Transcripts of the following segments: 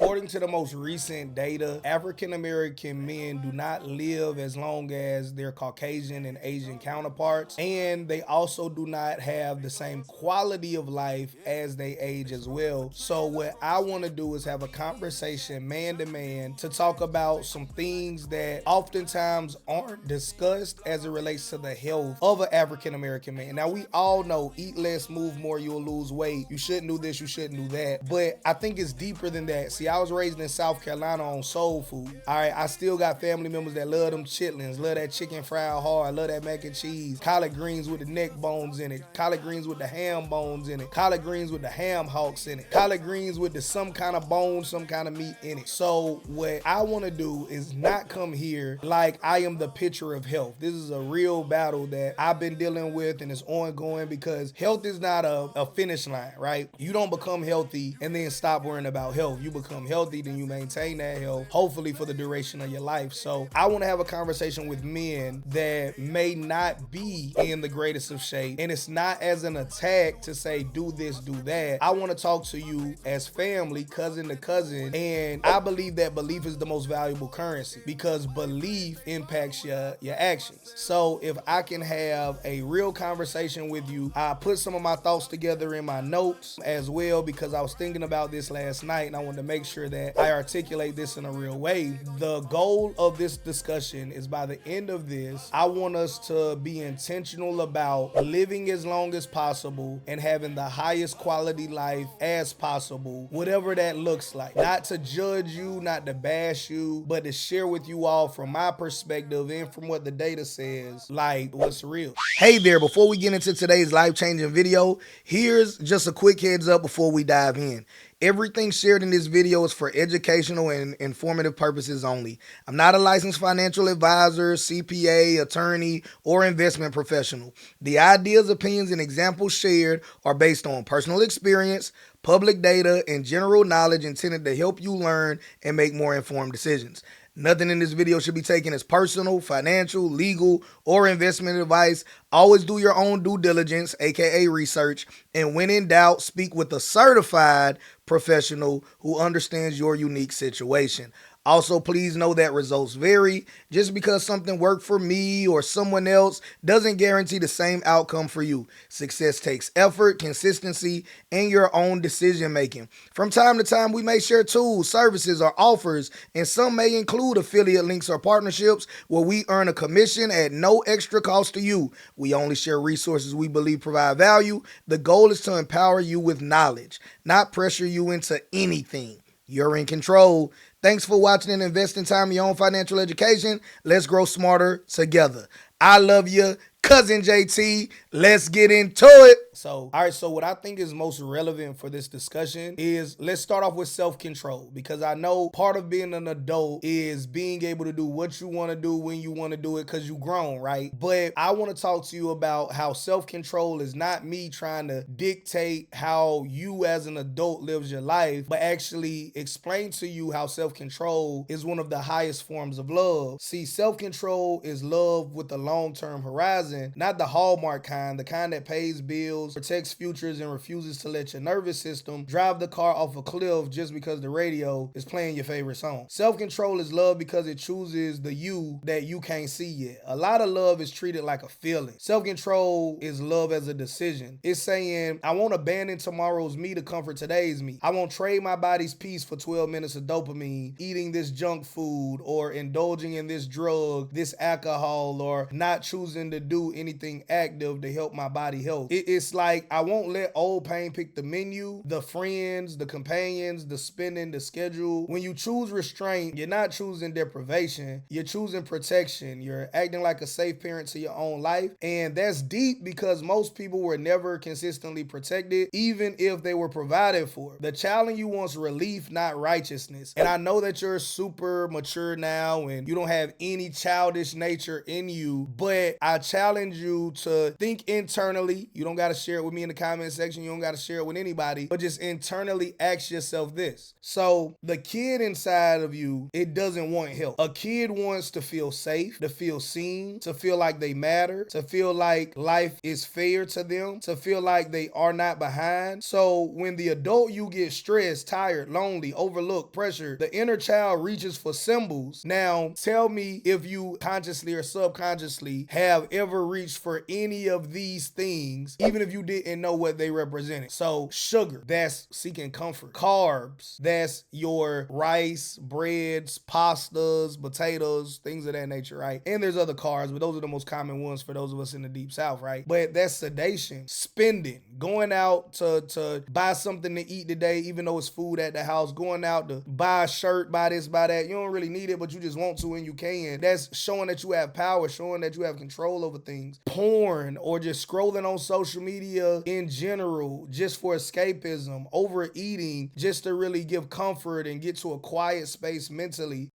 According to the most recent data, African American men do not live as long as their Caucasian and Asian counterparts, and they also do not have the same quality of life as they age as well. So what I want to do is have a conversation man to man to talk about some things that oftentimes aren't discussed as it relates to the health of an African American man. Now, we all know eat less, move more, you'll lose weight. You shouldn't do this, you shouldn't do that. But I think it's deeper than that. See, I was raised in South Carolina on soul food. All right, I still got family members that love them chitlins, love that chicken fried hard, love that mac and cheese, collard greens with the neck bones in it, collard greens with the ham bones in it, collard greens with the ham hocks in it, collard greens with the some kind of bone, some kind of meat in it. So what I want to do is not come here like I am the picture of health. This is a real battle that I've been dealing with, and it's ongoing because health is not a finish line, right? You don't become healthy and then stop worrying about health. You become healthy, then you maintain that health, hopefully for the duration of your life. So I want to have a conversation with men that may not be in the greatest of shape, and it's not as an attack to say do this, do that. I want to talk to you as family, cousin to cousin, and I believe that belief is the most valuable currency because belief impacts your actions. So if I can have a real conversation with you, I put some of my thoughts together in my notes as well because I was thinking about this last night and I wanted to make sure that I articulate this in a real way. The goal of this discussion is by the end of this, I want us to be intentional about living as long as possible and having the highest quality life as possible, whatever that looks like. Not to judge you, not to bash you, but to share with you all from my perspective and from what the data says, like what's real. Hey there, before we get into today's life-changing video, here's just a quick heads up before we dive in. Everything shared in this video is for educational and informative purposes only. I'm not a licensed financial advisor, CPA, attorney, or investment professional. The ideas, opinions, and examples shared are based on personal experience, public data, and general knowledge intended to help you learn and make more informed decisions. Nothing in this video should be taken as personal, financial, legal, or investment advice. Always do your own due diligence, aka research, and when in doubt, speak with a certified professional who understands your unique situation. Also, please know that results vary. Just because something worked for me or someone else doesn't guarantee the same outcome for you. Success takes effort, consistency, and your own decision making. From time to time, we may share tools, services, or offers, and some may include affiliate links or partnerships where we earn a commission at no extra cost to you. We only share resources we believe provide value. The goal is to empower you with knowledge, not pressure you into anything. You're in control. Thanks for watching and investing time in your own financial education. Let's grow smarter together. I love you, cousin JT. Let's get into it. So, all right, so what I think is most relevant for this discussion is let's start off with self-control, because I know part of being an adult is being able to do what you want to do when you want to do it because you grown, right? But I want to talk to you about how self-control is not me trying to dictate how you as an adult lives your life, but actually explain to you how self-control is one of the highest forms of love. See, self-control is love with a long-term horizon, not the Hallmark kind, the kind that pays bills, protects futures, and refuses to let your nervous system drive the car off a cliff just because the radio is playing your favorite song. Self-control is love because it chooses the you that you can't see yet. A lot of love is treated like a feeling. Self-control is love as a decision. It's saying, I won't abandon tomorrow's me to comfort today's me. I won't trade my body's peace for 12 minutes of dopamine, eating this junk food, or indulging in this drug, this alcohol, or not choosing to do anything active to help my body health. It's like I won't let old pain pick the menu, the friends, the companions, the spending, the schedule. When you choose restraint, you're not choosing deprivation, you're choosing protection. You're acting like a safe parent to your own life. And that's deep because most people were never consistently protected, even if they were provided for. The child in you wants relief, not righteousness. And I know that you're super mature now and you don't have any childish nature in you, but I challenge you to think internally. You don't got to to share it with me in the comment section. You don't got to share it with anybody, but just internally ask yourself this. So the kid inside of you, it doesn't want help. A kid wants to feel safe, to feel seen, to feel like they matter, to feel like life is fair to them, to feel like they are not behind. So when the adult you get stressed, tired, lonely, overlooked, pressured, the inner child reaches for symbols. Now, tell me if you consciously or subconsciously have ever reached for any of these things, even if you didn't know what they represented. So sugar, that's seeking comfort. Carbs, that's your rice, breads, pastas, potatoes, things of that nature, right? And there's other carbs, but those are the most common ones for those of us in the deep south, right? But that's sedation. Spending, going out to buy something to eat today, even though it's food at the house, going out to buy a shirt, buy this, buy that. You don't really need it, but you just want to and you can. That's showing that you have power, showing that you have control over things. Porn, or just scrolling on social media in general, just for escapism. Overeating, just to really give comfort and get to a quiet space mentally.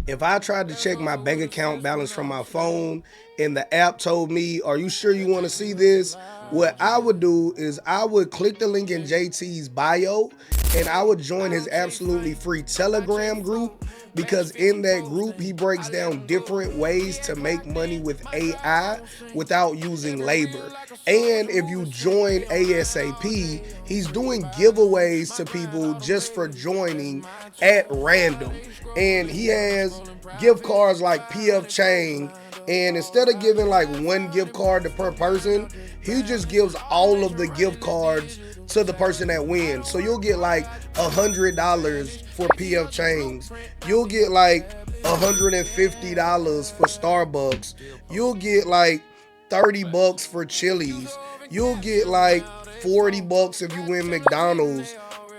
If I tried to check my bank account balance from my phone and the app told me, are you sure you want to see this? What I would do is I would click the link in JT's bio and I would join his absolutely free Telegram group, because in that group, he breaks down different ways to make money with AI without using labor. And if you join ASAP, he's doing giveaways to people just for joining at random. And he has gift cards like PF Chang, and instead of giving like one gift card to per person, he just gives all of the gift cards to the person that wins. So you'll get like $100 for PF Chang's. You'll get like $150 for Starbucks. You'll get like $30 for Chili's. You'll get like $40 if you win McDonald's.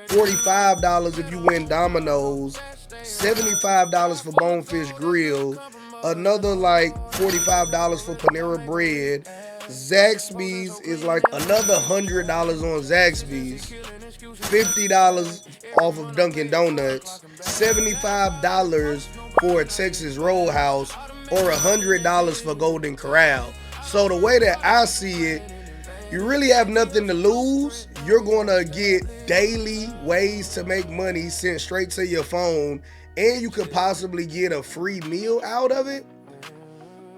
$45 if you win Domino's. $75 for Bonefish Grill. Another like $45 for Panera Bread. Zaxby's is like another $100 on Zaxby's. $50 off of Dunkin' Donuts. $75 for a Texas Roadhouse, or $100 for Golden Corral. So the way that I see it, you really have nothing to lose. You're gonna get daily ways to make money sent straight to your phone, and you could possibly get a free meal out of it.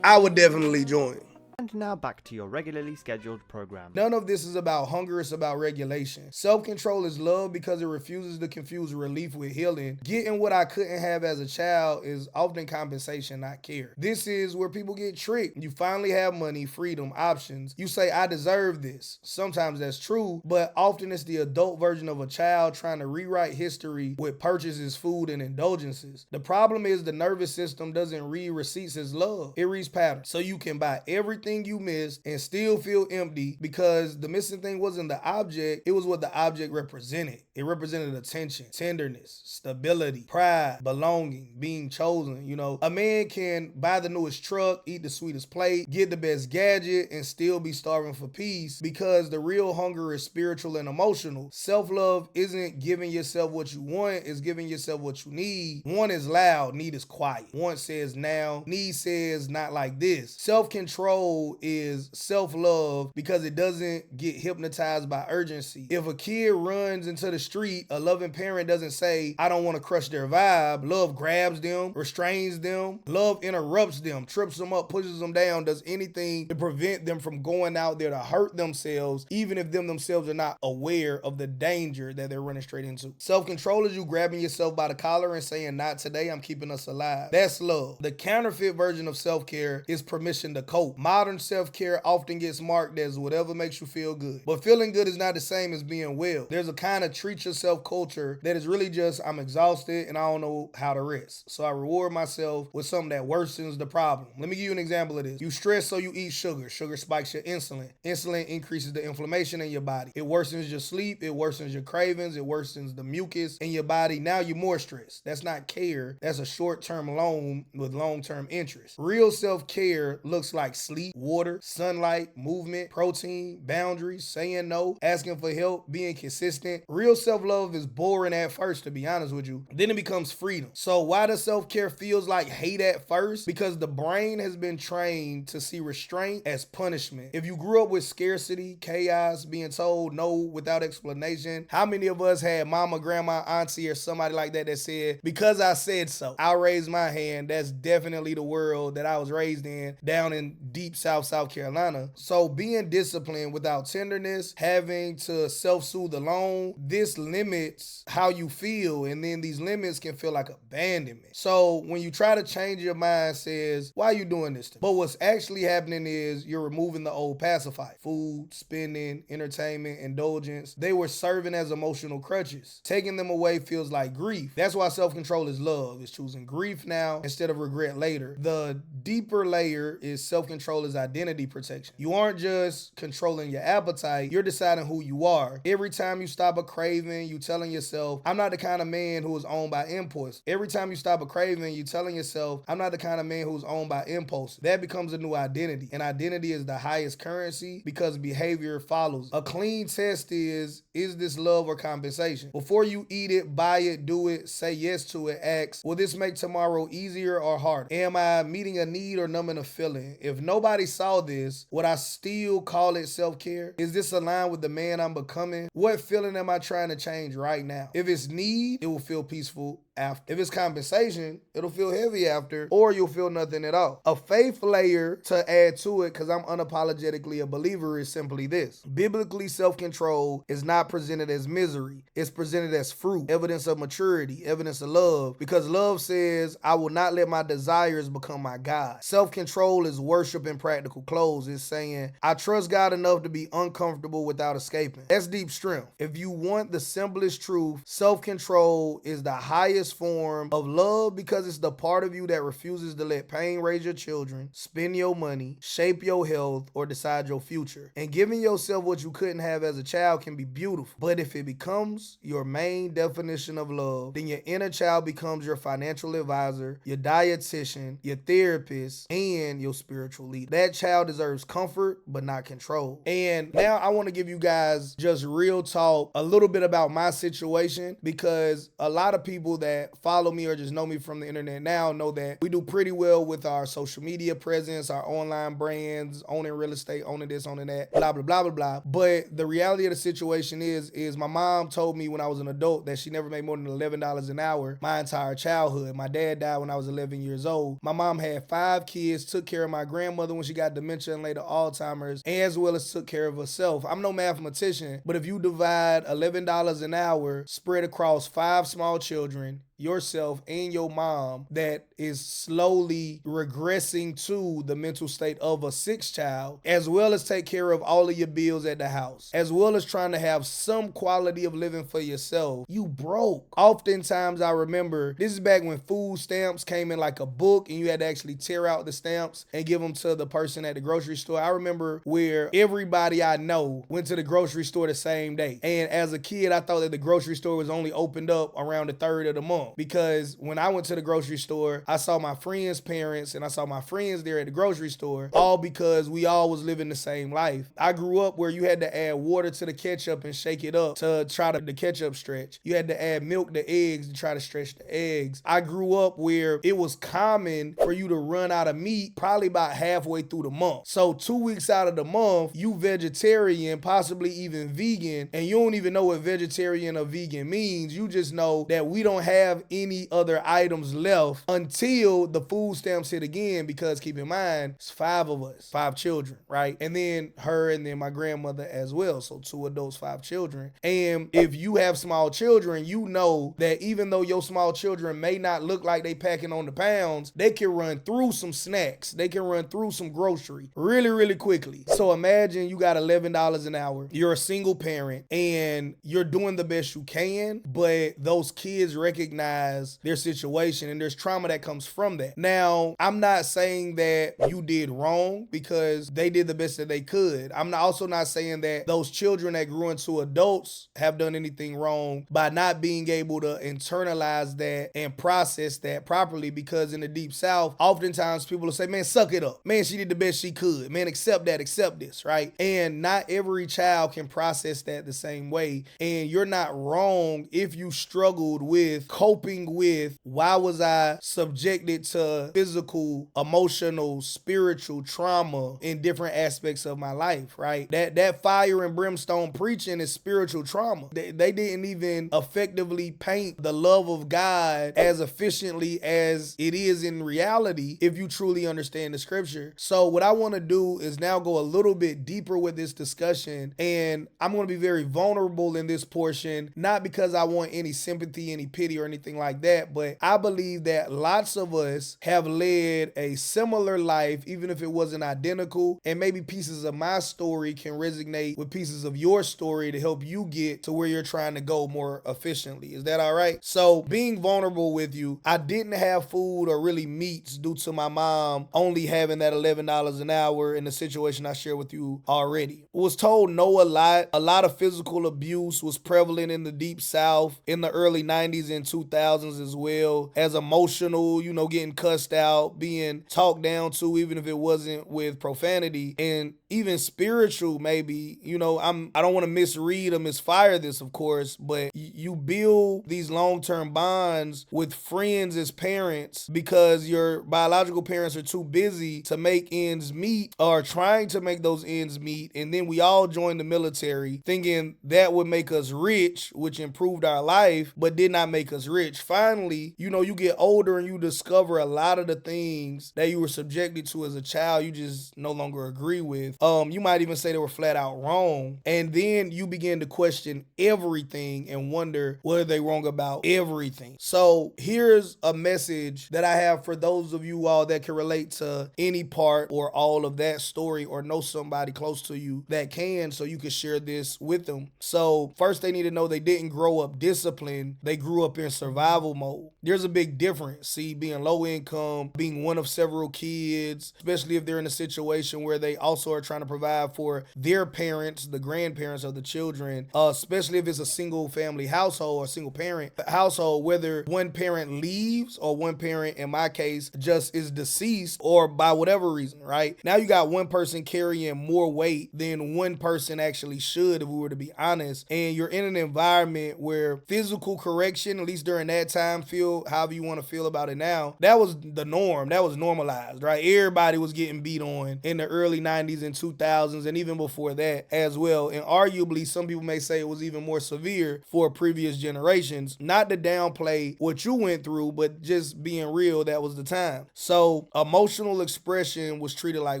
I would definitely join. And now back to your regularly scheduled program. None of this is about hunger, it's about regulation. Self-control is love because it refuses to confuse relief with healing. Getting what I couldn't have as a child is often compensation, not care. This is where people get tricked. You finally have money, freedom, options. You say, I deserve this. Sometimes that's true, but often it's the adult version of a child trying to rewrite history with purchases, food, and indulgences. The problem is the nervous system doesn't read receipts as love. It reads patterns. So you can buy everything you missed and still feel empty, because the missing thing wasn't the object, it was what the object represented. It represented attention, tenderness, stability, pride, belonging, being chosen. You know, a man can buy the newest truck, eat the sweetest plate, get the best gadget, and still be starving for peace, because the real hunger is spiritual and emotional. Self-love isn't giving yourself what you want, it's giving yourself what you need. Want is loud, need is quiet. Want says now, need says not like this. Self-control is self-love because it doesn't get hypnotized by urgency. If a kid runs into the street, a loving parent doesn't say, I don't want to crush their vibe. Love grabs them, restrains them. Love interrupts them, trips them up, pushes them down, does anything to prevent them from going out there to hurt themselves, even if them themselves are not aware of the danger that they're running straight into. Self-control is you grabbing yourself by the collar and saying, not today, I'm keeping us alive. That's love. The counterfeit version of self-care is permission to cope. Modern self-care often gets marked as whatever makes you feel good. But feeling good is not the same as being well. There's a kind of treat yourself culture that is really just, I'm exhausted and I don't know how to rest, so I reward myself with something that worsens the problem. Let me give you an example of this. You stress, so you eat sugar. Sugar spikes your insulin. Insulin increases the inflammation in your body. It worsens your sleep. It worsens your cravings. It worsens the mucus in your body. Now you're more stressed. That's not care. That's a short-term loan with long-term interest. Real self-care looks like sleep, water, sunlight, movement, protein, boundaries, saying no, asking for help, being consistent. Real self-love is boring at first, to be honest with you. Then it becomes freedom. So why does self-care feels like hate at first? Because the brain has been trained to see restraint as punishment. If you grew up with scarcity, chaos, being told no without explanation, how many of us had mama, grandma, auntie, or somebody like that that said, because I said so, I'll raise my hand? That's definitely the world that I was raised in down in deep South Carolina. So being disciplined without tenderness, having to self-soothe alone, this limits how you feel, and then these limits can feel like abandonment. So when you try to change your mind, says, why are you doing this to me? But what's actually happening is you're removing the old pacifier. Food, spending, entertainment, indulgence, they were serving as emotional crutches. Taking them away feels like grief. That's why self-control is love. It's choosing grief now instead of regret later. The deeper layer is self-control is identity protection. You aren't just controlling your appetite, you're deciding who you are. Every time you stop a craving, you telling yourself, I'm not the kind of man who is owned by impulse. Every time you stop a craving, you telling yourself, I'm not the kind of man who's owned by impulse. That becomes a new identity. And identity is the highest currency because behavior follows. A clean test is this love or compensation? Before you eat it, buy it, do it, say yes to it, ask, will this make tomorrow easier or harder? Am I meeting a need or numbing a feeling? If nobody saw this, would I still call it self-care? Is this aligned with the man I'm becoming? What feeling am I trying to change right now? If it's need, it will feel peaceful after. If it's compensation, it'll feel heavy after, or you'll feel nothing at all. A faith layer to add to it, because I'm unapologetically a believer, is simply this. Biblically, self-control is not presented as misery. It's presented as fruit, evidence of maturity, evidence of love, because love says, I will not let my desires become my God. Self-control is worship in practical clothes. It's saying, I trust God enough to be uncomfortable without escaping. That's deep strength. If you want the simplest truth, self-control is the highest form of love because it's the part of you that refuses to let pain raise your children, spend your money, shape your health, or decide your future. And giving yourself what you couldn't have as a child can be beautiful. But if it becomes your main definition of love, then your inner child becomes your financial advisor, your dietitian, your therapist, and your spiritual leader. That child deserves comfort, but not control. And now I want to give you guys just real talk, a little bit about my situation, because a lot of people that follow me or just know me from the internet now know that we do pretty well with our social media presence, our online brands, owning real estate, owning this, owning that, blah, blah, blah, blah, blah. But the reality of the situation is my mom told me when I was an adult that she never made more than $11 an hour my entire childhood. My dad died when I was 11 years old. My mom had 5 kids, took care of my grandmother when she got dementia and later Alzheimer's, as well as took care of herself. I'm no mathematician, but if you divide $11 an hour spread across 5 small children, yourself and your mom, that is slowly regressing to the mental state of a 6th child, as well as take care of all of your bills at the house, as well as trying to have some quality of living for yourself, you broke. Oftentimes I remember, this is back when food stamps came in like a book and you had to actually tear out the stamps and give them to the person at the grocery store. I remember where everybody I know went to the grocery store the same day. And as a kid, I thought that the grocery store was only opened up around the 3rd of the month. Because when I went to the grocery store, I saw my friends' parents and I saw my friends there at the grocery store, all because we all was living the same life. I grew up where you had to add water to the ketchup and shake it up to try to the ketchup stretch. You had to add milk to eggs to try to stretch the eggs. I grew up where it was common for you to run out of meat probably about halfway through the month. So 2 weeks out of the month, you vegetarian, possibly even vegan, and you don't even know what vegetarian or vegan means. You just know that we don't have any other items left until the food stamps hit again, because keep in mind, it's 5 of us, 5 children, right? And then her and then my grandmother as well. So 2 adults, 5 children. And if you have small children, you know that even though your small children may not look like they packing on the pounds, they can run through some snacks. They can run through some grocery really, really quickly. So imagine you got $11 an hour. You're a single parent and you're doing the best you can, but those kids recognize recognize their situation, and there's trauma that comes from that. Now, I'm not saying that you did wrong because they did the best that they could. I'm also not saying that those children that grew into adults have done anything wrong by not being able to internalize that and process that properly, because in the Deep South, oftentimes people will say, man, suck it up. Man, she did the best she could. Man, accept that, accept this, right? And not every child can process that the same way. And you're not wrong if you struggled with coping with, why was I subjected to physical, emotional, spiritual trauma in different aspects of my life, right? That fire and brimstone preaching is spiritual trauma. They didn't even effectively paint the love of God as efficiently as it is in reality if you truly understand the scripture. So what I want to do is now go a little bit deeper with this discussion, and I'm going to be very vulnerable in this portion, not because I want any sympathy, any pity, or anything like that, but I believe that lots of us have led a similar life, even if it wasn't identical, and maybe pieces of my story can resonate with pieces of your story to help you get to where you're trying to go more efficiently. Is that all right? So being vulnerable with you, I didn't have food or really meats due to my mom only having that $11 an hour in the situation I shared with you already. Was told no a lot. A lot of physical abuse was prevalent in the Deep South in the early 90s and 2000s as well, as emotional, getting cussed out, being talked down to, even if it wasn't with profanity, and even spiritual maybe. I don't want to misread or misfire this, of course, but you build these long-term bonds with friends as parents because your biological parents are too busy to make ends meet or trying to make those ends meet. And then we all joined the military thinking that would make us rich, which improved our life, but did not make us rich. Finally, you get older and you discover a lot of the things that you were subjected to as a child you just no longer agree with. You might even say they were flat out wrong. And then you begin to question everything and wonder, what are they wrong about everything? So here's a message that I have for those of you all that can relate to any part or all of that story, or know somebody close to you that can, so you can share this with them. So first, they need to know they didn't grow up disciplined. They grew up in survival mode. There's a big difference. See, being low income, being one of several kids, especially if they're in a situation where they also are trying to provide for their parents, the grandparents of the children, especially if it's a single family household or single parent household, whether one parent leaves or one parent, in my case, just is deceased or by whatever reason, right? Now you got one person carrying more weight than one person actually should, if we were to be honest. And you're in an environment where physical correction, at least during that time, feel however you want to feel about it now, that was the norm. That was normalized, right? Everybody was getting beat on in the early 90s and 2000s, and even before that as well. And arguably, some people may say it was even more severe for previous generations. Not to downplay what you went through, but just being real, that was the time. So emotional expression was treated like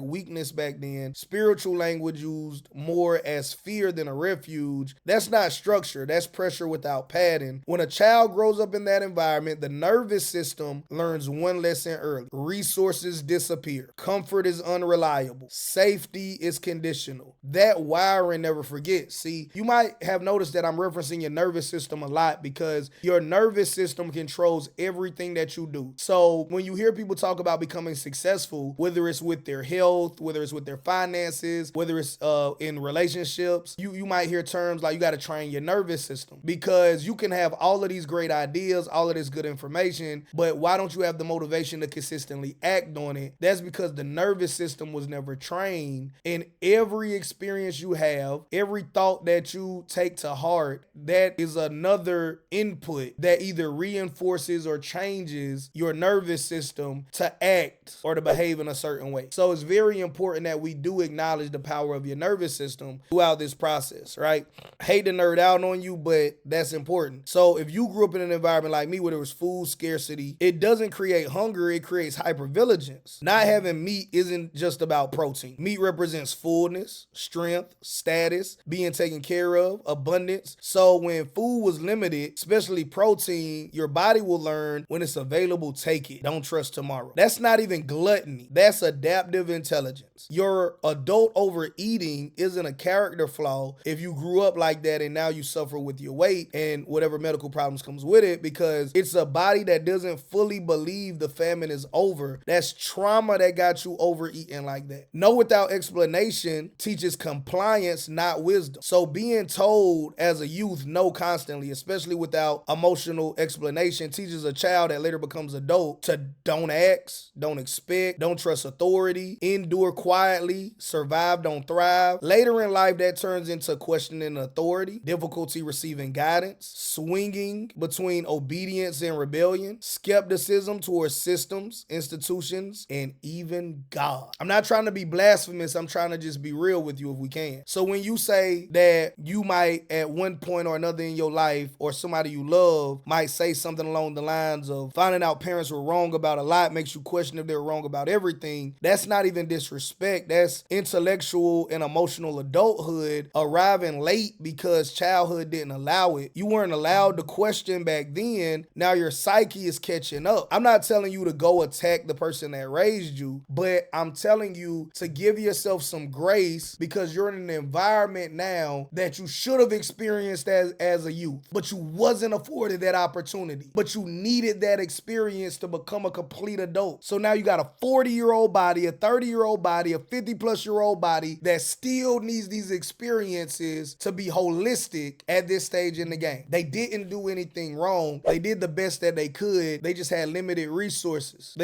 weakness back then. Spiritual language used more as fear than a refuge. That's not structure. That's pressure without padding. When a child grows up in that environment, the nervous system learns one lesson early. Resources disappear. Comfort is unreliable. Safety is conditional. That wiring never forgets. See, you might have noticed that I'm referencing your nervous system a lot because your nervous system controls everything that you do. So when you hear people talk about becoming successful, whether it's with their health, whether it's with their finances, whether it's in relationships, you might hear terms like you got to train your nervous system, because you can have all of these great ideas, all of this good information, but why don't you have the motivation to consistently act on it? That's because the nervous system was never trained. In every experience you have, every thought that you take to heart, that is another input that either reinforces or changes your nervous system to act or to behave in a certain way. So it's very important that we do acknowledge the power of your nervous system throughout this process, right? I hate to nerd out on you, but that's important. So if you grew up in an environment like me where there was food scarcity, it doesn't create hunger, it creates hypervigilance. Not having meat isn't just about protein. Meat represents represents fullness, strength, status, being taken care of, abundance. So when food was limited, especially protein, your body will learn when it's available, take it. Don't trust tomorrow. That's not even gluttony. That's adaptive intelligence. Your adult overeating isn't a character flaw if you grew up like that and now you suffer with your weight and whatever medical problems comes with it, because it's a body that doesn't fully believe the famine is over. That's trauma that got you overeating like that. Know without explanation teaches compliance, not wisdom. So being told as a youth no constantly, especially without emotional explanation, teaches a child that later becomes adult to don't ask, don't expect, don't trust authority, endure quietly, survive, don't thrive. Later in life, that turns into questioning authority, difficulty receiving guidance, swinging between obedience and rebellion, skepticism towards systems, institutions, and even God. I'm not trying to be blasphemous. I'm trying to just be real with you if we can. So when you say that you might at one point or another in your life, or somebody you love might say something along the lines of finding out parents were wrong about a lot makes you question if they're wrong about everything, that's not even disrespect. That's intellectual and emotional adulthood arriving late because childhood didn't allow it. You weren't allowed to question back then. Now your psyche is catching up. I'm not telling you to go attack the person that raised you, but I'm telling you to give yourself some grace because you're in an environment now that you should have experienced as a youth, but you wasn't afforded that opportunity, but you needed that experience to become a complete adult. So now you got a 40-year-old body, a 30-year-old body, a 50-plus-year-old body that still needs these experiences to be holistic at this stage in the game. They didn't do anything wrong. They did the best that they could. They just had limited resources.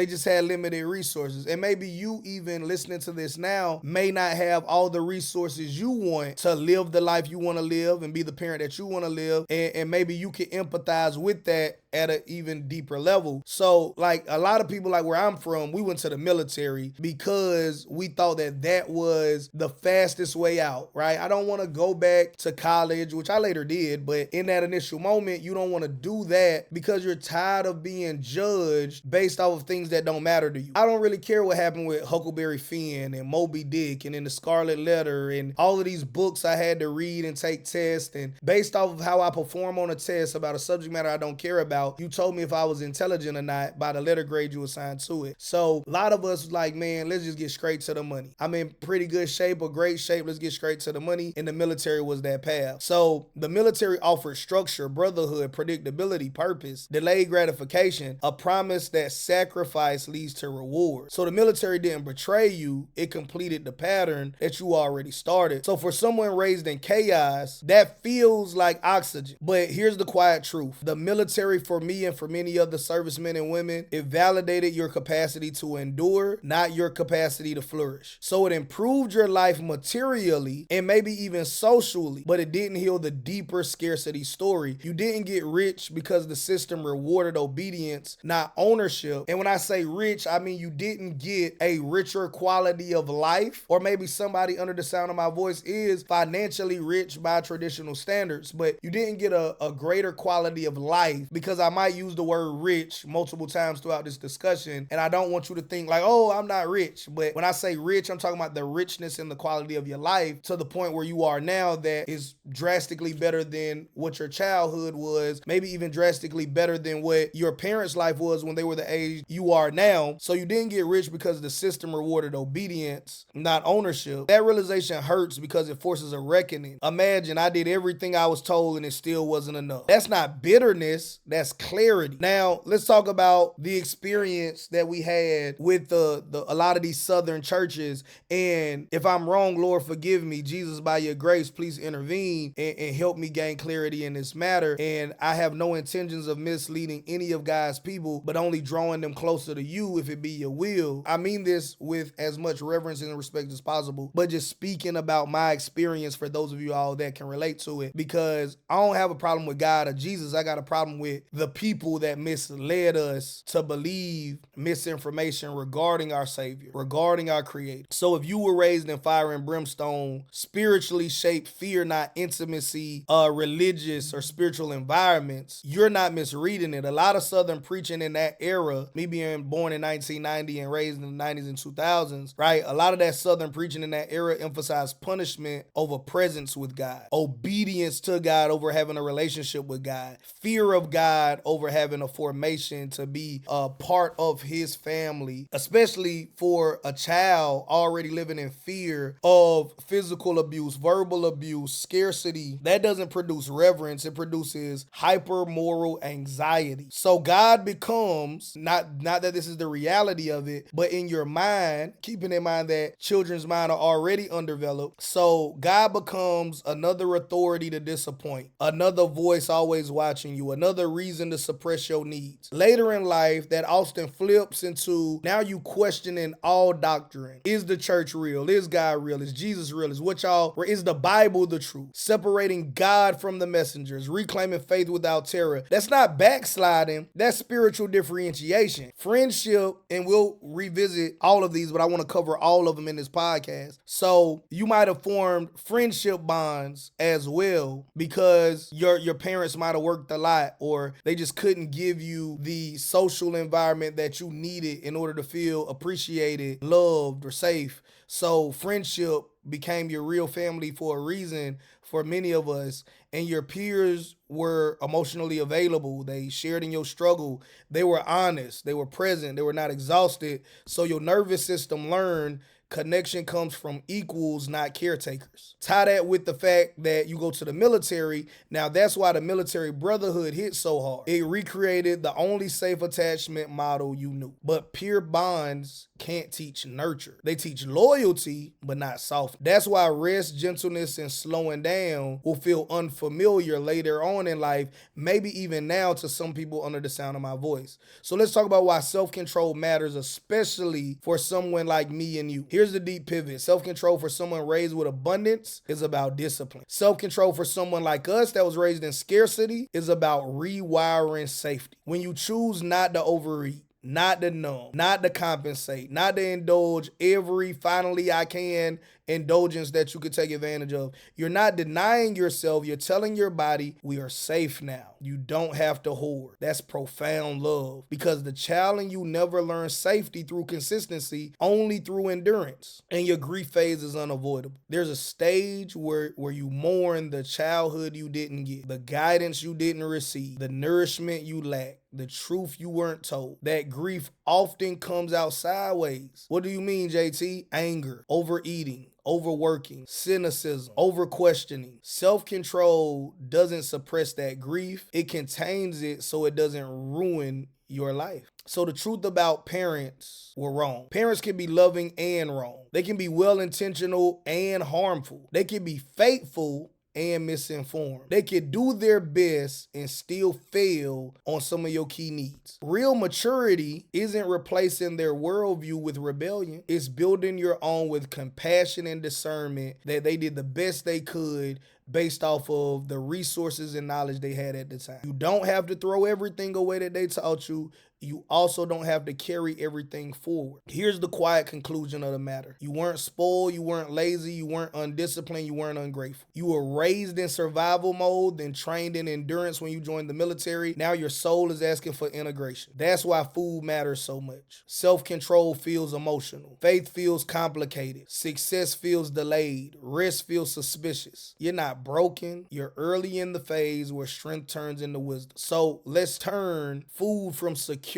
And maybe you even listening to this now may not have all the resources you want to live the life you want to live and be the parent that you want to live. And maybe you can empathize with that at an even deeper level. So like a lot of people, like where I'm from, we went to the military because we thought that that was the fastest way out, right? I don't want to go back to college, which I later did, but in that initial moment, you don't want to do that because you're tired of being judged based off of things that don't matter to you. I don't really care what happened with Huckleberry Finn and Moby Dick and in the Scarlet Letter and all of these books I had to read and take tests, and based off of how I perform on a test about a subject matter I don't care about, you told me if I was intelligent or not by the letter grade you assigned to it. So a lot of us like, man, let's just get straight to the money. I'm in pretty good shape or great shape. Let's get straight to the money. And the military was that path. So the military offered structure, brotherhood, predictability, purpose, delayed gratification, a promise that sacrifice leads to reward. So the military didn't betray you. It completed the pattern that you already started. So for someone raised in chaos, that feels like oxygen. But here's the quiet truth. The military, for me and for many other servicemen and women, it validated your capacity to endure, not your capacity to flourish. So it improved your life materially and maybe even socially, but it didn't heal the deeper scarcity story. You didn't get rich because the system rewarded obedience, not ownership. And when I say rich, I mean you didn't get a richer quality of life, or maybe somebody under the sound of my voice is financially rich by traditional standards, but you didn't get a greater quality of life, because I might use the word rich multiple times throughout this discussion, and I don't want you to think like, oh, I'm not rich. But when I say rich, I'm talking about the richness and the quality of your life to the point where you are now that is drastically better than what your childhood was, maybe even drastically better than what your parents' life was when they were the age you are now. So you didn't get rich because the system rewarded obedience, not ownership. That realization hurts because it forces a reckoning. Imagine I did everything I was told and it still wasn't enough. That's not bitterness, that's clarity. Now, let's talk about the experience that we had with a lot of these southern churches. And if I'm wrong, Lord, forgive me. Jesus, by your grace, please intervene and help me gain clarity in this matter. And I have no intentions of misleading any of God's people, but only drawing them closer to you if it be your will. I mean this with as much reverence and respect as possible, but just speaking about my experience for those of you all that can relate to it, because I don't have a problem with God or Jesus. I got a problem with the people that misled us to believe misinformation regarding our Savior, regarding our Creator. So if you were raised in fire and brimstone, spiritually shaped fear, not intimacy, religious or spiritual environments, you're not misreading it. A lot of Southern preaching in that era, me being born in 1990 and raised in the 90s and 2000s, right? A lot of that Southern preaching in that era emphasized punishment over presence with God, obedience to God over having a relationship with God, fear of God over having a formation to be a part of his family, especially for a child already living in fear of physical abuse, verbal abuse, scarcity. That doesn't produce reverence. It produces hyper moral anxiety. So God becomes, not that this is the reality of it, but in your mind, keeping in mind that children's mind are already undeveloped. So God becomes another authority to disappoint, another voice always watching you, another reason to suppress your needs. Later in life, that often flips into now you questioning all doctrine. Is the church real? Is God real? Is Jesus real? Is the Bible the truth? Separating God from the messengers, reclaiming faith without terror. That's not backsliding. That's spiritual differentiation. Friendship, and we'll revisit all of these, but I want to cover all of them in this podcast. So you might have formed friendship bonds as well because your parents might have worked a lot, or they just couldn't give you the social environment that you needed in order to feel appreciated, loved, or safe. So friendship became your real family for a reason for many of us, and your peers were emotionally available. They shared in your struggle. They were honest. They were present. They were not exhausted. So your nervous system learned connection comes from equals, not caretakers. Tie that with the fact that you go to the military. Now, that's why the military brotherhood hit so hard. It recreated the only safe attachment model you knew. But peer bonds can't teach nurture. They teach loyalty, but not soft. That's why rest, gentleness, and slowing down will feel unfamiliar later on in life, maybe even now to some people under the sound of my voice. So let's talk about why self-control matters, especially for someone like me and you. Here's the deep pivot. Self-control for someone raised with abundance is about discipline. Self-control for someone like us that was raised in scarcity is about rewiring safety. When you choose not to overeat, not to numb, not to compensate, not to indulge every finally I can indulgence that you could take advantage of. You're not denying yourself. You're telling your body, we are safe now. You don't have to hoard. That's profound love, because the child in you never learns safety through consistency, only through endurance. And your grief phase is unavoidable. There's a stage where you mourn the childhood you didn't get, the guidance you didn't receive, the nourishment you lacked, the truth you weren't told. That grief often comes out sideways. What do you mean, JT? Anger, overeating, overworking, cynicism, over-questioning. Self-control doesn't suppress that grief. It contains it so it doesn't ruin your life. So the truth about parents were wrong. Parents can be loving and wrong. They can be well-intentional and harmful. They can be faithful and misinformed. They can do their best and still fail on some of your key needs. Real maturity isn't replacing their worldview with rebellion. It's building your own with compassion and discernment that they did the best they could based off of the resources and knowledge they had at the time. You don't have to throw everything away that they taught you. You also don't have to carry everything forward. Here's the quiet conclusion of the matter. You weren't spoiled, you weren't lazy, you weren't undisciplined, you weren't ungrateful. You were raised in survival mode, then trained in endurance when you joined the military. Now your soul is asking for integration. That's why food matters so much. Self-control feels emotional. Faith feels complicated. Success feels delayed. Rest feels suspicious. You're not broken. You're early in the phase where strength turns into wisdom. So let's turn food from security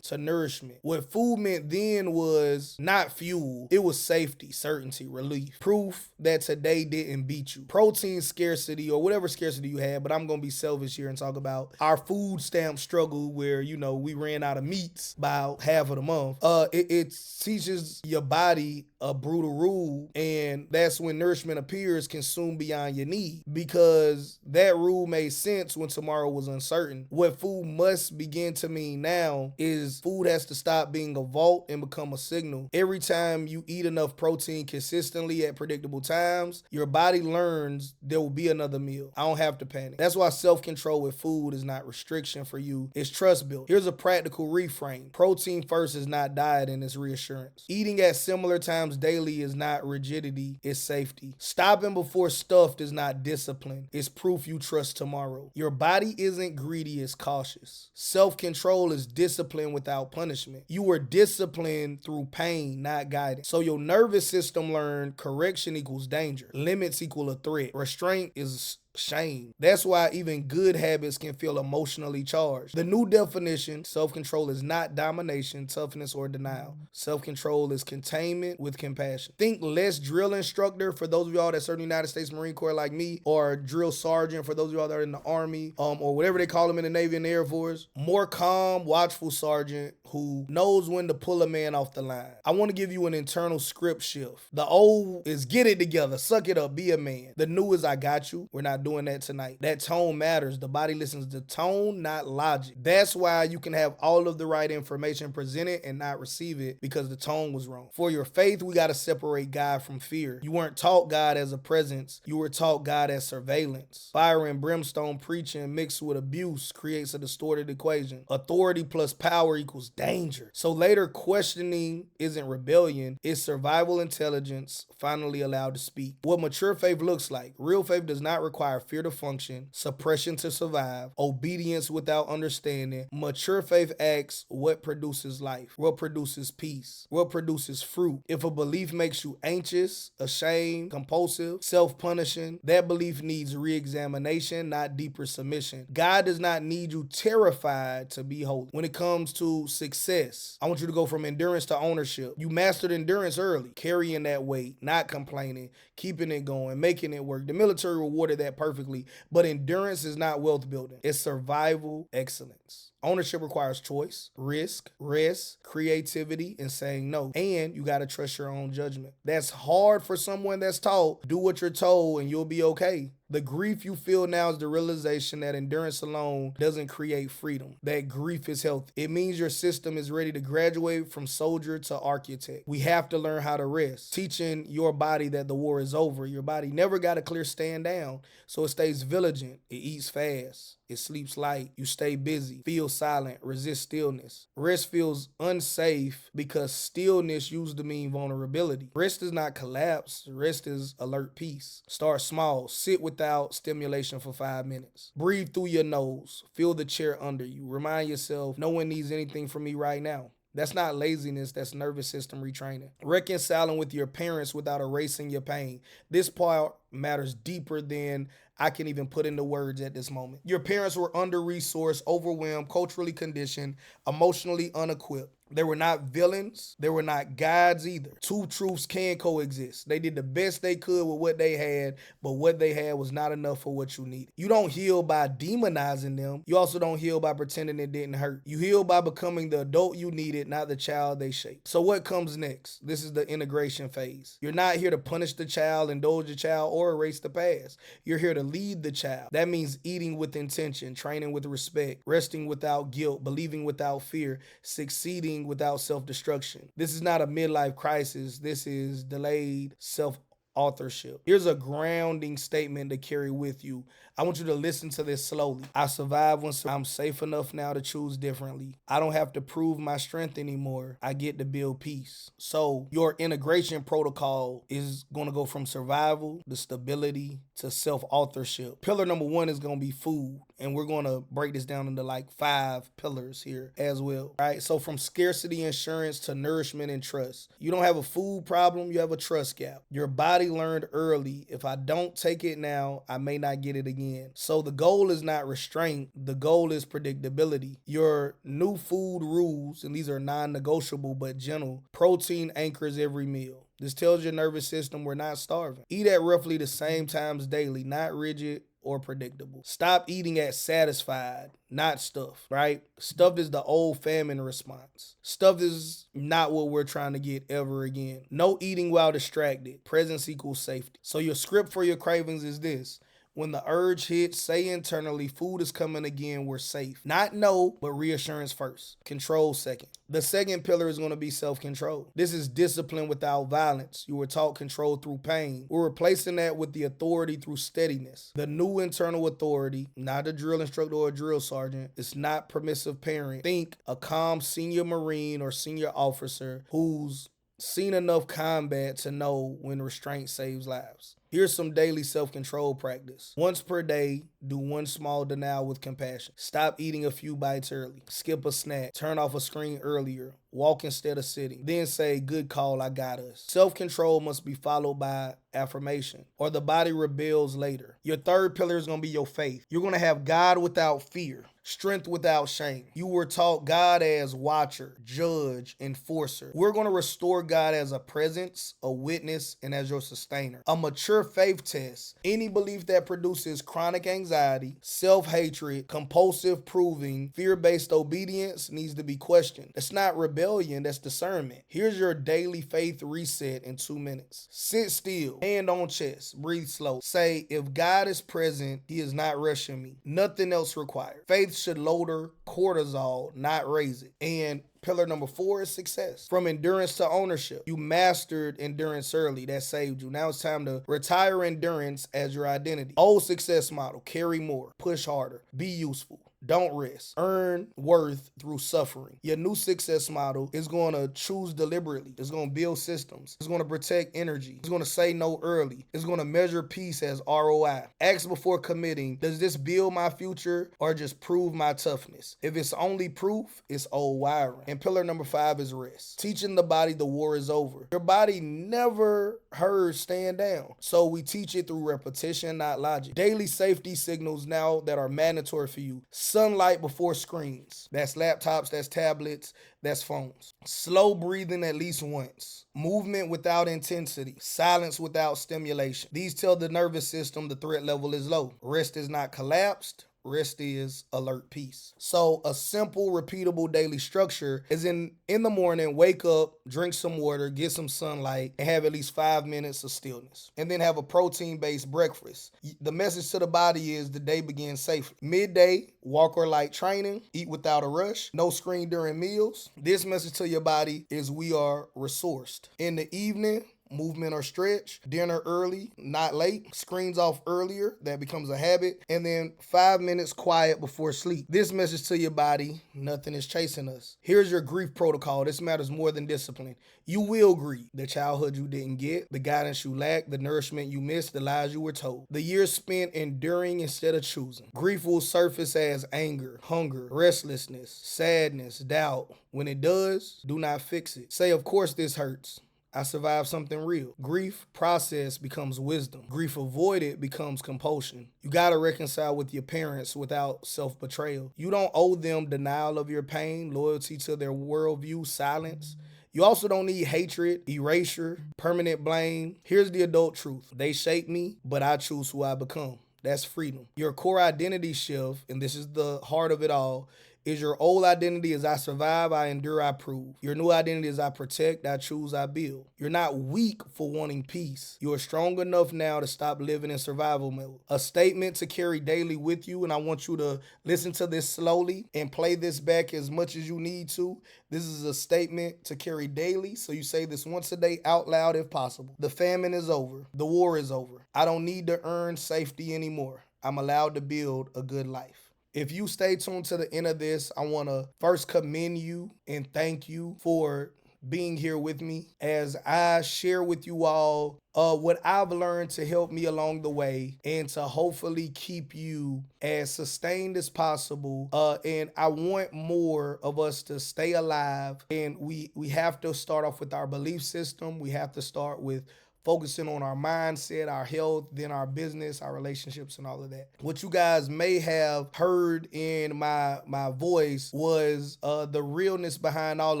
to nourishment. What food meant then was not fuel. It was safety, certainty, relief. Proof that today didn't beat you. Protein scarcity or whatever scarcity you had, but I'm going to be selfish here and talk about our food stamp struggle where, we ran out of meats by half of the month. It teaches your body a brutal rule, and that's when nourishment appears: consume beyond your need, because that rule made sense when tomorrow was uncertain. What food must begin to mean now is food has to stop being a vault and become a signal. Every time you eat enough protein consistently at predictable times, your body learns there will be another meal. I don't have to panic. That's why self-control with food is not restriction for you. It's trust built. Here's a practical reframe. Protein first is not diet, and it's reassurance. Eating at similar times daily is not rigidity, it's safety. Stopping before stuffed is not discipline. It's proof you trust tomorrow. Your body isn't greedy, it's cautious. Self-control is discipline without punishment. You were disciplined through pain, not guidance. So your nervous system learned correction equals danger, limits equal a threat, restraint is shame. That's why even good habits can feel emotionally charged. The new definition, self-control is not domination, toughness, or denial. Self-control is containment with compassion. Think less drill instructor for those of y'all that serve the United States Marine Corps like me, or drill sergeant for those of y'all that are in the Army, or whatever they call them in the Navy and the Air Force. More calm, watchful sergeant who knows when to pull a man off the line. I want to give you an internal script shift. The old is get it together, suck it up, be a man. The new is I got you. We're not doing that tonight. That tone matters. The body listens to tone, not logic. That's why you can have all of the right information presented and not receive it because the tone was wrong. For your faith, we got to separate God from fear. You weren't taught God as a presence. You were taught God as surveillance. Fire and brimstone preaching mixed with abuse creates a distorted equation. Authority plus power equals danger. So later, questioning isn't rebellion. It's survival intelligence finally allowed to speak. What mature faith looks like. Real faith does not require fear to function, suppression to survive, obedience without understanding. Mature faith asks what produces life, what produces peace, what produces fruit. If a belief makes you anxious, ashamed, compulsive, self-punishing, that belief needs re-examination, not deeper submission. God does not need you terrified to be holy. When it comes to success, I want you to go from endurance to ownership. You mastered endurance early, carrying that weight, not complaining, keeping it going, making it work. The military rewarded that perfectly, but endurance is not wealth building. It's survival excellence. Ownership requires choice, risk, rest, creativity, and saying no. And you got to trust your own judgment. That's hard for someone that's taught, do what you're told and you'll be okay. The grief you feel now is the realization that endurance alone doesn't create freedom. That grief is healthy. It means your system is ready to graduate from soldier to architect. We have to learn how to rest. Teaching your body that the war is over. Your body never got a clear stand down, so it stays vigilant. It eats fast. It sleeps light. You stay busy. Feel silent. Resist stillness. Rest feels unsafe because stillness used to mean vulnerability. Rest is not collapse. Rest is alert peace. Start small. Sit without stimulation for 5 minutes. Breathe through your nose. Feel the chair under you. Remind yourself, no one needs anything from me right now. That's not laziness, that's nervous system retraining. Reconciling with your parents without erasing your pain. This part matters deeper than I can even put into words at this moment. Your parents were under-resourced, overwhelmed, culturally conditioned, emotionally unequipped. They were not villains. They were not gods either. Two truths can coexist. They did the best they could with what they had, but what they had was not enough for what you needed. You don't heal by demonizing them. You also don't heal by pretending it didn't hurt. You heal by becoming the adult you needed, not the child they shaped. So what comes next? This is the integration phase. You're not here to punish the child, indulge the child, or erase the past. You're here to lead the child. That means eating with intention, training with respect, resting without guilt, believing without fear, succeeding without self-destruction. This is not a midlife crisis. This is delayed self-authorship. Here's a grounding statement to carry with you. I want you to listen to this slowly. I survived when I'm safe enough now to choose differently. I don't have to prove my strength anymore. I get to build peace. So your integration protocol is going to go from survival to stability to self-authorship. Pillar number 1 is going to be food. And we're going to break this down into like 5 pillars here as well. All right. So from scarcity insurance to nourishment and trust. You don't have a food problem. You have a trust gap. Your body learned early. If I don't take it now, I may not get it again. So the goal is not restraint. The goal is predictability. Your new food rules, and these are non-negotiable but gentle. Protein anchors every meal. This tells your nervous system we're not starving. Eat at roughly the same times daily, not rigid or predictable. Stop eating at satisfied, not stuffed, right? Stuffed is the old famine response. Stuffed is not what we're trying to get ever again. No eating while distracted. Presence equals safety. So your script for your cravings is this. When the urge hits, say internally, food is coming again, we're safe. Not no, but reassurance first. Control second. The second pillar is going to be self-control. This is discipline without violence. You were taught control through pain. We're replacing that with the authority through steadiness. The new internal authority, not a drill instructor or a drill sergeant. It's not permissive parent. Think a calm senior Marine or senior officer who's seen enough combat to know when restraint saves lives. Here's some daily self-control practice. Once per day, do one small denial with compassion. Stop eating a few bites early. Skip a snack. Turn off a screen earlier. Walk instead of sitting. Then say, good call, I got us. Self-control must be followed by affirmation, or the body rebels later. Your third pillar is going to be your faith. You're going to have God without fear, strength without shame. You were taught God as watcher, judge, enforcer. We're going to restore God as a presence, a witness, and as your sustainer. A mature faith test. Any belief that produces chronic anxiety, self-hatred, compulsive proving, fear-based obedience needs to be questioned. It's not rebellion, that's discernment. Here's your daily faith reset in 2 minutes. Sit still, hand on chest, breathe slow. Say, if God is present, he is not rushing me. Nothing else required. Faith should lower cortisol, not raise it. And pillar number 4 is success. From endurance to ownership. You mastered endurance early. That saved you. Now it's time to retire endurance as your identity. Old success model. Carry more. Push harder. Be useful. Don't rest. Earn worth through suffering. Your new success model is going to choose deliberately. It's going to build systems. It's going to protect energy. It's going to say no early. It's going to measure peace as ROI. Ask before committing, does this build my future or just prove my toughness? If it's only proof, it's old wiring. And pillar number 5 is rest. Teaching the body the war is over. Your body never heard stand down. So we teach it through repetition, not logic. Daily safety signals now that are mandatory for you. Sunlight before screens. That's laptops, that's tablets, that's phones. Slow breathing at least once. Movement without intensity. Silence without stimulation. These tell the nervous system the threat level is low. Rest is not collapsed. Rest is alert peace. So a simple, repeatable daily structure is in the morning, wake up, drink some water, get some sunlight, and have at least 5 minutes of stillness. And then have a protein-based breakfast. The message to the body is the day begins safely. Midday, walk or light training, eat without a rush, no screen during meals. This message to your body is we are resourced. In the evening, movement or stretch, dinner early, not late, screens off earlier, that becomes a habit, and then 5 minutes quiet before sleep. This message to your body, nothing is chasing us. Here's your grief protocol. This matters more than discipline. You will grieve the childhood you didn't get, the guidance you lacked, the nourishment you missed, the lies you were told. The years spent enduring instead of choosing. Grief will surface as anger, hunger, restlessness, sadness, doubt. When it does, do not fix it. Say, of course this hurts. I survived something real. Grief process becomes wisdom. Grief avoided becomes compulsion. You gotta reconcile with your parents without self-betrayal. You don't owe them denial of your pain, loyalty to their worldview, silence. You also don't need hatred, erasure, permanent blame. Here's the adult truth. They shape me, but I choose who I become. That's freedom. Your core identity shift, and this is the heart of it all, is your old identity is I survive, I endure, I prove. Your new identity is I protect, I choose, I build. You're not weak for wanting peace. You are strong enough now to stop living in survival mode. A statement to carry daily with you, and I want you to listen to this slowly and play this back as much as you need to. This is a statement to carry daily, so you say this once a day out loud if possible. The famine is over. The war is over. I don't need to earn safety anymore. I'm allowed to build a good life. If you stay tuned to the end of this, I want to first commend you and thank you for being here with me as I share with you all what I've learned to help me along the way and to hopefully keep you as sustained as possible. And I want more of us to stay alive. And we have to start off with our belief system. We have to start with focusing on our mindset, our health, then our business, our relationships, and all of that. What you guys may have heard in my voice was the realness behind all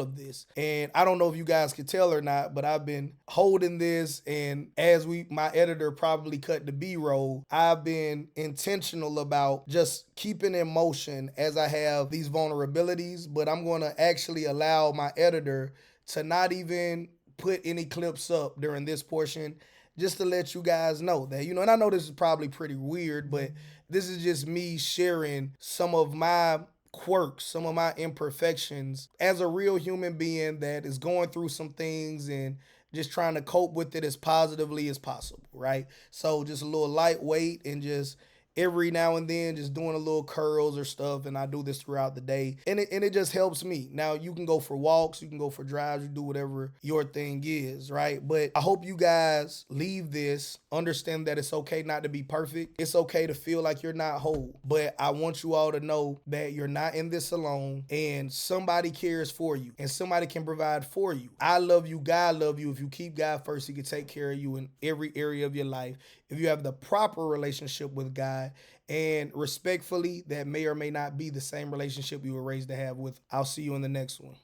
of this. And I don't know if you guys could tell or not, but I've been holding this, and as my editor probably cut the B-roll, I've been intentional about just keeping in motion as I have these vulnerabilities, but I'm going to actually allow my editor to not even put any clips up during this portion, just to let you guys know that, and I know this is probably pretty weird, but this is just me sharing some of my quirks, some of my imperfections as a real human being that is going through some things and just trying to cope with it as positively as possible, right? So just a little lightweight and just every now and then, just doing a little curls or stuff, and I do this throughout the day, and it just helps me. Now you can go for walks, you can go for drives, you do whatever your thing is, right? But I hope you guys leave this understand that it's okay not to be perfect. It's okay to feel like you're not whole, but I want you all to know that you're not in this alone, and somebody cares for you, and somebody can provide for you. I love you, God love you. If you keep God first, He can take care of you in every area of your life. If you have the proper relationship with God, and respectfully, that may or may not be the same relationship you were raised to have with. I'll see you in the next one.